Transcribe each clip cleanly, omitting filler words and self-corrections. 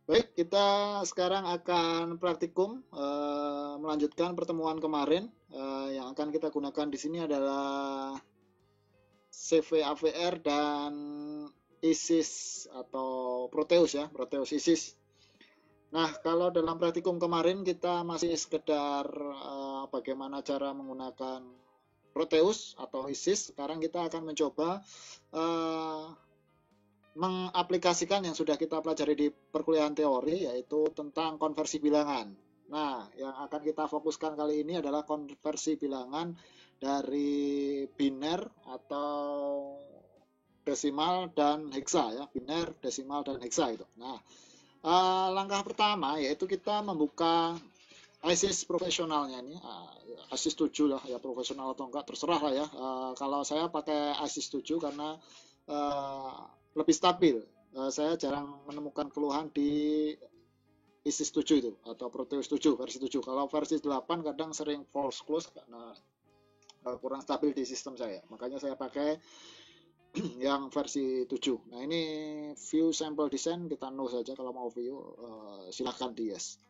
Baik, kita sekarang akan praktikum melanjutkan pertemuan kemarin. Yang akan kita gunakan di sini adalah CVAVR dan ISIS atau Proteus ya, Proteus ISIS. Nah, kalau dalam praktikum kemarin kita masih sekedar bagaimana cara menggunakan Proteus atau ISIS, sekarang kita akan mencoba uh, mengaplikasikan yang sudah kita pelajari di perkuliahan teori, yaitu tentang konversi bilangan. Nah, yang akan kita fokuskan kali ini adalah konversi bilangan dari biner atau desimal dan heksa ya, biner, desimal dan heksa itu. Nah, langkah pertama yaitu kita membuka ISIS profesionalnya ini, ISIS 7 lah ya, profesional atau enggak terserah lah ya. Kalau saya pakai ISIS 7 karena uh, lebih stabil. Saya jarang menemukan keluhan di ISIS 7 itu atau Proteus 7 versi 7. Kalau versi 8 kadang sering false close karena kurang stabil di sistem saya. Makanya saya pakai yang versi 7. Nah, ini view sample design, kita no saja. Kalau mau view silahkan di yes.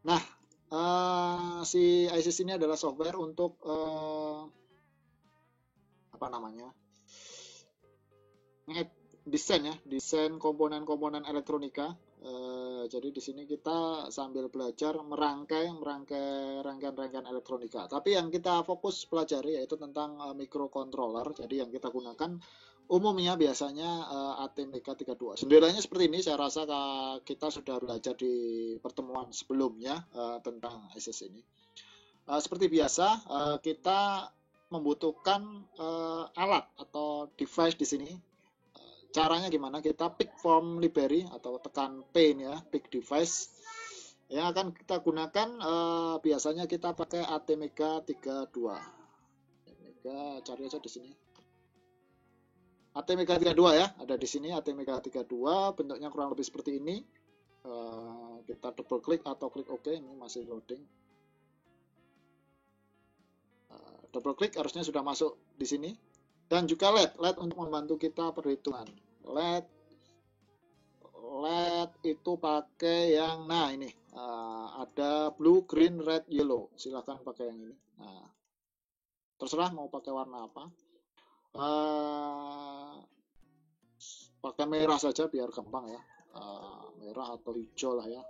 Nah, si ISIS ini adalah software untuk apa namanya, desain ya, desain komponen-komponen elektronika. Jadi di sini kita sambil belajar merangkai rangkaian-rangkaian elektronika. Tapi yang kita fokus pelajari yaitu tentang microcontroller. Jadi yang kita gunakan umumnya biasanya ATmega32. Senderanya seperti ini. Saya rasa kita sudah belajar di pertemuan sebelumnya tentang ISIS ini. Seperti biasa, kita membutuhkan alat atau device di sini. Caranya gimana? Kita pick from library atau tekan P ini ya, pick device. Yang akan kita gunakan biasanya kita pakai ATmega 32. ATmega, cari aja di sini. ATmega 32 ya, ada di sini ATmega 32, bentuknya kurang lebih seperti ini. Kita double klik atau klik OK, ini masih loading. Double klik harusnya sudah masuk di sini. Dan juga LED untuk membantu kita perhitungan. LED itu pakai yang, nah ini ada blue, green, red, yellow. Silahkan pakai yang ini. Nah, terserah mau pakai warna apa. Pakai merah saja biar gampang ya. Merah atau hijau lah ya.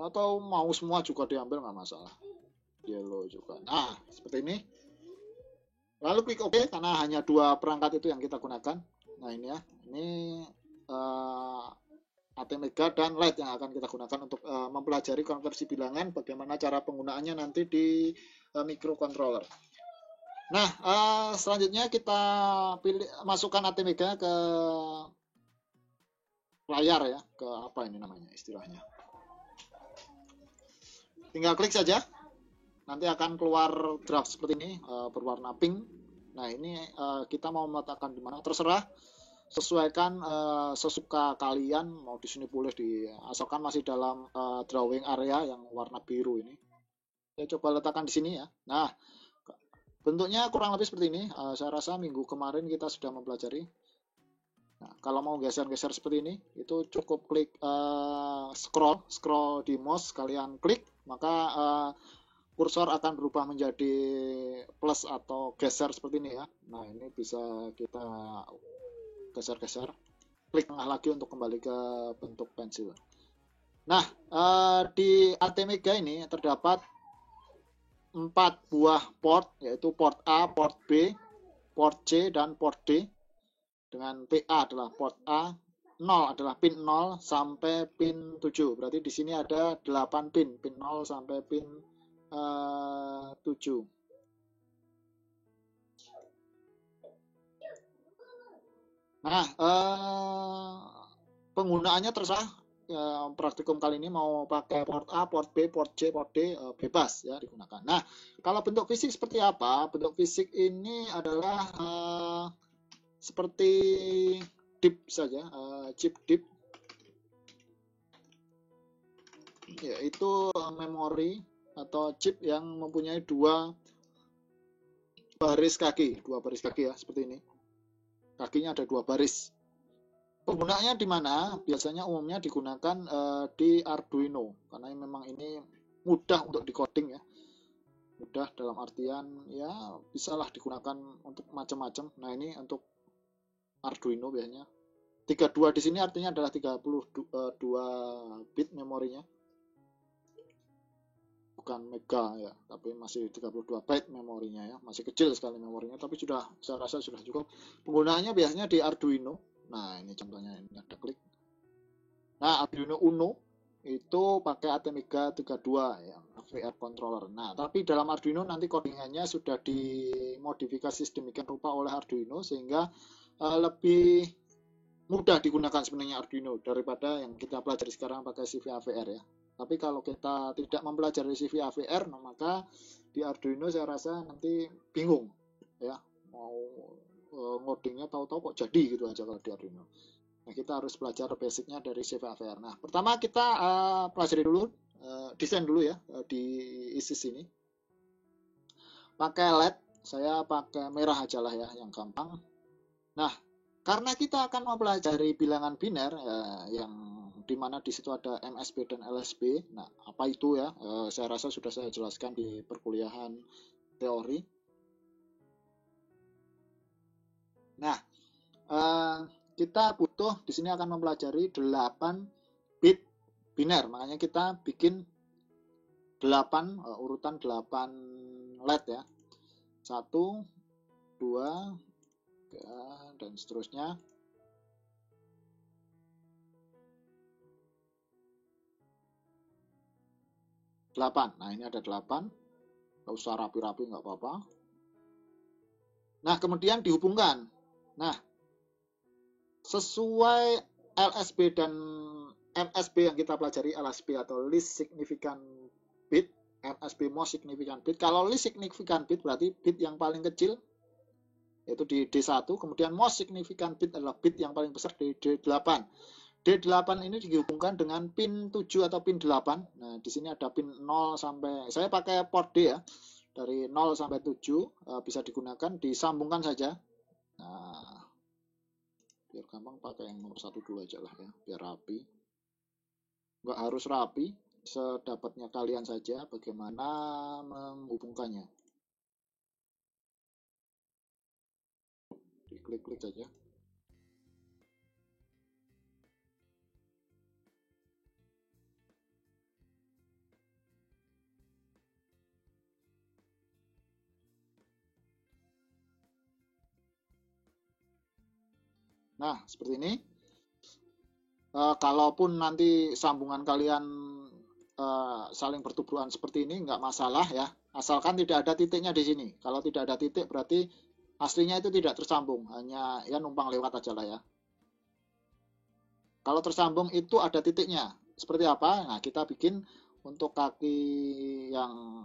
Atau mau semua juga diambil nggak masalah. Yellow juga. Nah, seperti ini. Lalu klik OK karena hanya dua perangkat itu yang kita gunakan. Nah, ini ya. Ini ATmega dan LED yang akan kita gunakan untuk mempelajari konversi bilangan, bagaimana cara penggunaannya nanti di microcontroller. Nah, selanjutnya kita masukkan ATmega ke layar ya, ke apa ini namanya istilahnya. Tinggal klik saja, nanti akan keluar draft seperti ini, berwarna pink. Nah, ini kita mau meletakkan di mana, terserah, sesuaikan sesuka kalian. Mau di sini boleh asalkan masih dalam drawing area yang warna biru ini. Saya coba letakkan di sini ya. Nah, bentuknya kurang lebih seperti ini. Saya rasa minggu kemarin kita sudah mempelajari. Nah, kalau mau geser-geser seperti ini, itu cukup klik scroll di mouse, kalian klik, maka kursor akan berubah menjadi plus atau geser seperti ini ya. Nah, ini bisa kita geser-geser, klik tengah lagi untuk kembali ke bentuk pensil. Nah, di ATmega ini terdapat 4 buah port, yaitu port A, port B, port C, dan port D. Dengan PA adalah port A, 0 adalah pin 0 sampai pin 7. Berarti di sini ada 8 pin 0 sampai pin 7. Nah, penggunaannya terserah. Praktikum kali ini mau pakai port A, port B, port C, port D, bebas ya digunakan. Nah, kalau bentuk fisik seperti apa? Bentuk fisik ini adalah seperti DIP saja, chip DIP, yaitu memori atau chip yang mempunyai dua baris kaki ya, seperti ini. Kakinya ada 2 baris. Penggunaannya di mana? Biasanya umumnya digunakan di Arduino karena memang ini mudah untuk decoding ya. Mudah dalam artian ya bisalah digunakan untuk macam-macam. Nah, ini untuk Arduino biasanya. 32 di sini artinya adalah 32 bit memorinya. Bukan mega ya, tapi masih 32 byte memorinya ya. Masih kecil sekali memorinya, tapi sudah saya rasa sudah cukup. Penggunaannya biasanya di Arduino. Nah, ini contohnya, ini ada klik. Nah, Arduino Uno itu pakai Atmega 32 yang VR controller. Nah, tapi dalam Arduino nanti codingannya sudah dimodifikasi sedemikian rupa oleh Arduino sehingga lebih mudah digunakan sebenarnya Arduino daripada yang kita pelajari sekarang pakai CVA VR ya. Tapi kalau kita tidak mempelajari CVA VR, maka di Arduino saya rasa nanti bingung ya, mau ngodingnya tahu-tahu kok jadi gitu aja kalau di Arduino. Nah, kita harus belajar basicnya dari CVA VR. Nah, pertama kita pelajari dulu, desain dulu ya di ISIS ini. Pakai LED, saya pakai merah aja lah ya, yang gampang. Nah, karena kita akan mempelajari bilangan biner yang dimana di situ ada MSB dan LSB. Nah, apa itu ya? Saya rasa sudah saya jelaskan di perkuliahan teori. Nah, kita butuh di sini akan mempelajari 8 bit biner. Makanya kita bikin 8 urutan 8 LED ya. 1 2 3 dan seterusnya. Delapan. Nah, ini ada 8. Nggak usah rapi-rapi, nggak apa-apa. Nah, kemudian dihubungkan. Nah, sesuai LSB dan MSB yang kita pelajari, LSB atau least significant bit, MSB most significant bit. Kalau least significant bit berarti bit yang paling kecil, yaitu di D1. Kemudian most significant bit adalah bit yang paling besar di D8. D8 ini dihubungkan dengan pin 7 atau pin 8. Nah, di sini ada pin 0 sampai, saya pakai port D ya, dari 0 sampai 7 bisa digunakan, disambungkan saja. Nah, biar gampang pakai yang nomor 1 dulu aja lah ya, biar rapi. Nggak harus rapi, sedapatnya kalian saja bagaimana menghubungkannya. Diklik-klik saja. Nah, seperti ini. Kalaupun nanti sambungan kalian saling bertubuhan seperti ini, nggak masalah ya, asalkan tidak ada titiknya di sini. Kalau tidak ada titik berarti aslinya itu tidak tersambung, hanya ya numpang lewat aja lah ya. Kalau tersambung itu ada titiknya. Seperti apa? Nah, kita bikin untuk kaki yang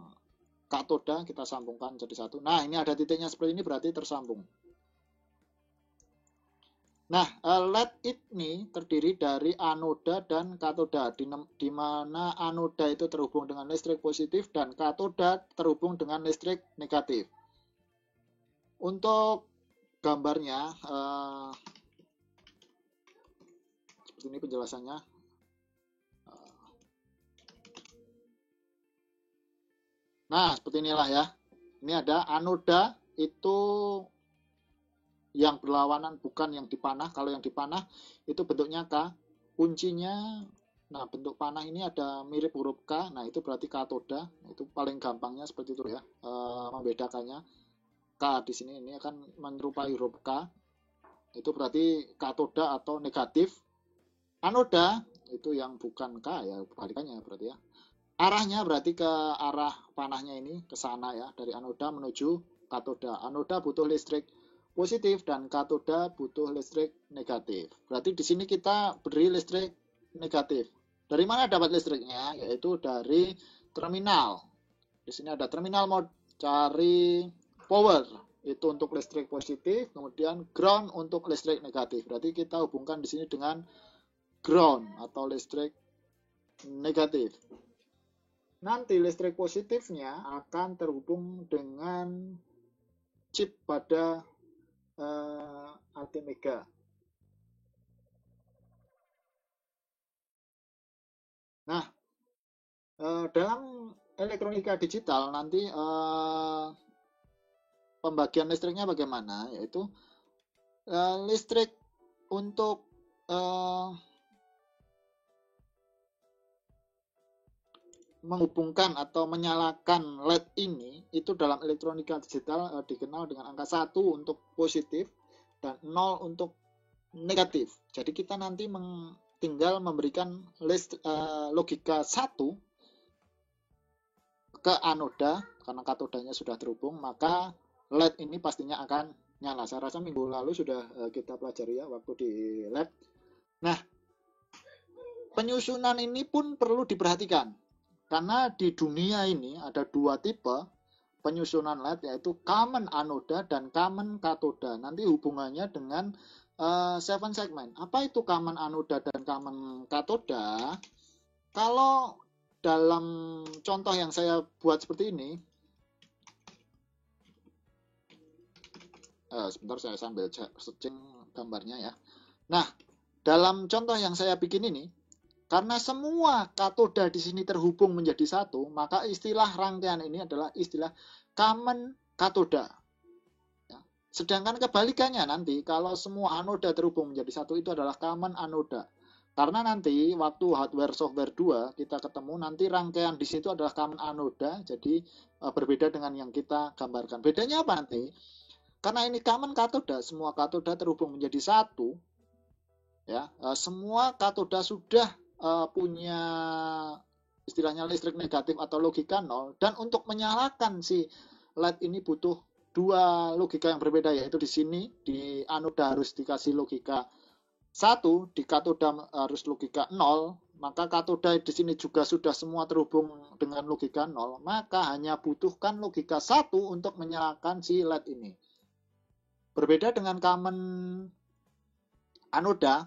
katoda kita sambungkan jadi satu. Nah, ini ada titiknya seperti ini berarti tersambung. Nah, LED ini terdiri dari anoda dan katoda, di mana anoda itu terhubung dengan listrik positif dan katoda terhubung dengan listrik negatif. Untuk gambarnya, seperti ini penjelasannya. Nah, seperti inilah ya. Ini ada anoda itu yang berlawanan, bukan yang dipanah. Kalau yang dipanah itu bentuknya K, kuncinya, nah bentuk panah ini ada mirip huruf K, nah itu berarti katoda. Itu paling gampangnya seperti itu ya, membedakannya. K di sini ini akan menyerupai huruf K, itu berarti katoda atau negatif. Anoda itu yang bukan K ya, kebalikannya berarti ya. Arahnya berarti ke arah panahnya ini, ke sana ya, dari anoda menuju katoda. Anoda butuh listrik positif dan katoda butuh listrik negatif. Berarti di sini kita beri listrik negatif. Dari mana dapat listriknya? Yaitu dari terminal. Di sini ada terminal mode, cari power itu untuk listrik positif, kemudian ground untuk listrik negatif. Berarti kita hubungkan di sini dengan ground atau listrik negatif. Nanti listrik positifnya akan terhubung dengan chip pada Atmega. Dalam elektronika digital nanti pembagian listriknya bagaimana, yaitu listrik untuk menghubungkan atau menyalakan LED ini itu dalam elektronika digital dikenal dengan angka 1 untuk positif dan 0 untuk negatif. Jadi kita nanti tinggal memberikan logika 1 ke anoda, karena katodanya sudah terhubung, maka LED ini pastinya akan nyala. Saya rasa minggu lalu sudah kita pelajari ya waktu di lab. Nah, penyusunan ini pun perlu diperhatikan. Karena di dunia ini ada 2 tipe penyusunan LED, yaitu common anoda dan common katoda. Nanti hubungannya dengan 7 segment. Apa itu common anoda dan common katoda? Kalau dalam contoh yang saya buat seperti ini, sebentar saya sambil searching gambarnya ya. Nah, dalam contoh yang saya bikin ini, karena semua katoda di sini terhubung menjadi satu, maka istilah rangkaian ini adalah istilah common katoda. Ya. Sedangkan kebalikannya nanti, kalau semua anoda terhubung menjadi satu, itu adalah common anoda. Karena nanti waktu hardware software 2 kita ketemu, nanti rangkaian di situ adalah common anoda, jadi berbeda dengan yang kita gambarkan. Bedanya apa nanti? Karena ini common katoda, semua katoda terhubung menjadi satu, ya, semua katoda sudah punya istilahnya listrik negatif atau logika 0, dan untuk menyalakan si LED ini butuh 2 logika yang berbeda, yaitu di sini di anoda harus dikasih logika 1, di katoda harus logika 0, maka katoda di sini juga sudah semua terhubung dengan logika 0, maka hanya butuhkan logika 1 untuk menyalakan si LED ini. Berbeda dengan common anoda.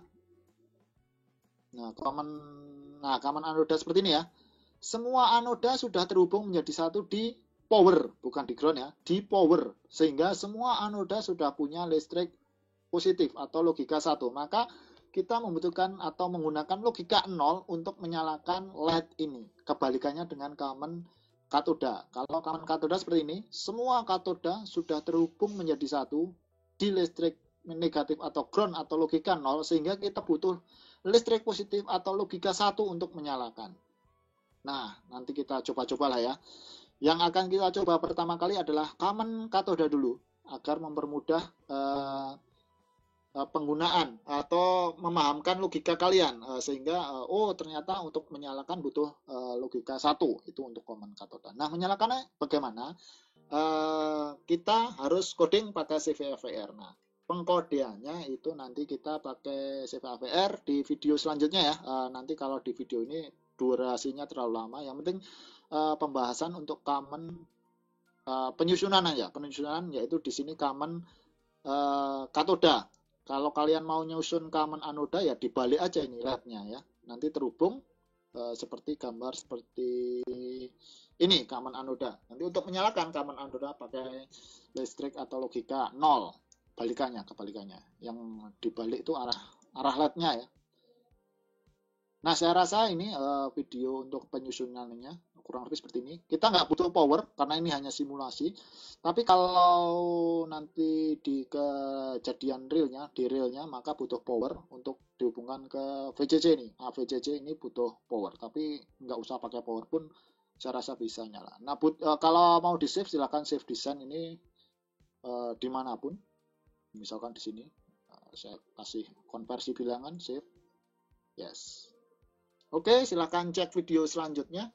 Nah, common anoda seperti ini ya. Semua anoda sudah terhubung menjadi satu di power, bukan di ground ya, di power. Sehingga semua anoda sudah punya listrik positif atau logika 1. Maka kita membutuhkan atau menggunakan logika 0 untuk menyalakan LED ini. Kebalikannya dengan common katoda. Kalau common katoda seperti ini, semua katoda sudah terhubung menjadi satu di listrik negatif atau ground atau logika 0, sehingga kita butuh listrik positif atau logika 1 untuk menyalakan. Nah, nanti kita coba-coba lah ya. Yang akan kita coba pertama kali adalah common katoda dulu, agar mempermudah penggunaan atau memahamkan logika kalian, sehingga ternyata untuk menyalakan butuh logika 1, itu untuk common katoda. Nah, menyalakannya bagaimana? Kita harus coding pakai CVFR. Nah, pengkodeannya itu nanti kita pakai CVFR di video selanjutnya ya. Nanti kalau di video ini durasinya terlalu lama, yang penting pembahasan untuk common penyusunan aja. Penyusunan yaitu di sini common katoda. Kalau kalian mau nyusun common anoda ya dibalik aja ini LED-nya ya. Nanti terhubung seperti gambar seperti ini common anoda. Nanti untuk menyalakan common anoda pakai listrik atau logika 0. Kebalikannya. Yang dibalik itu arah LED-nya ya. Nah, saya rasa ini video untuk penyusunannya kurang lebih seperti ini. Kita nggak butuh power karena ini hanya simulasi. Tapi kalau nanti di kejadian di realnya maka butuh power untuk dihubungkan ke VCC ini. Nah, VCC ini butuh power, tapi nggak usah pakai power pun saya rasa bisa nyala. Nah, kalau mau di save silahkan save design ini dimanapun. Misalkan di sini saya kasih konversi bilangan, save, yes. Oke, silahkan cek video selanjutnya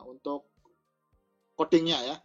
untuk codingnya ya.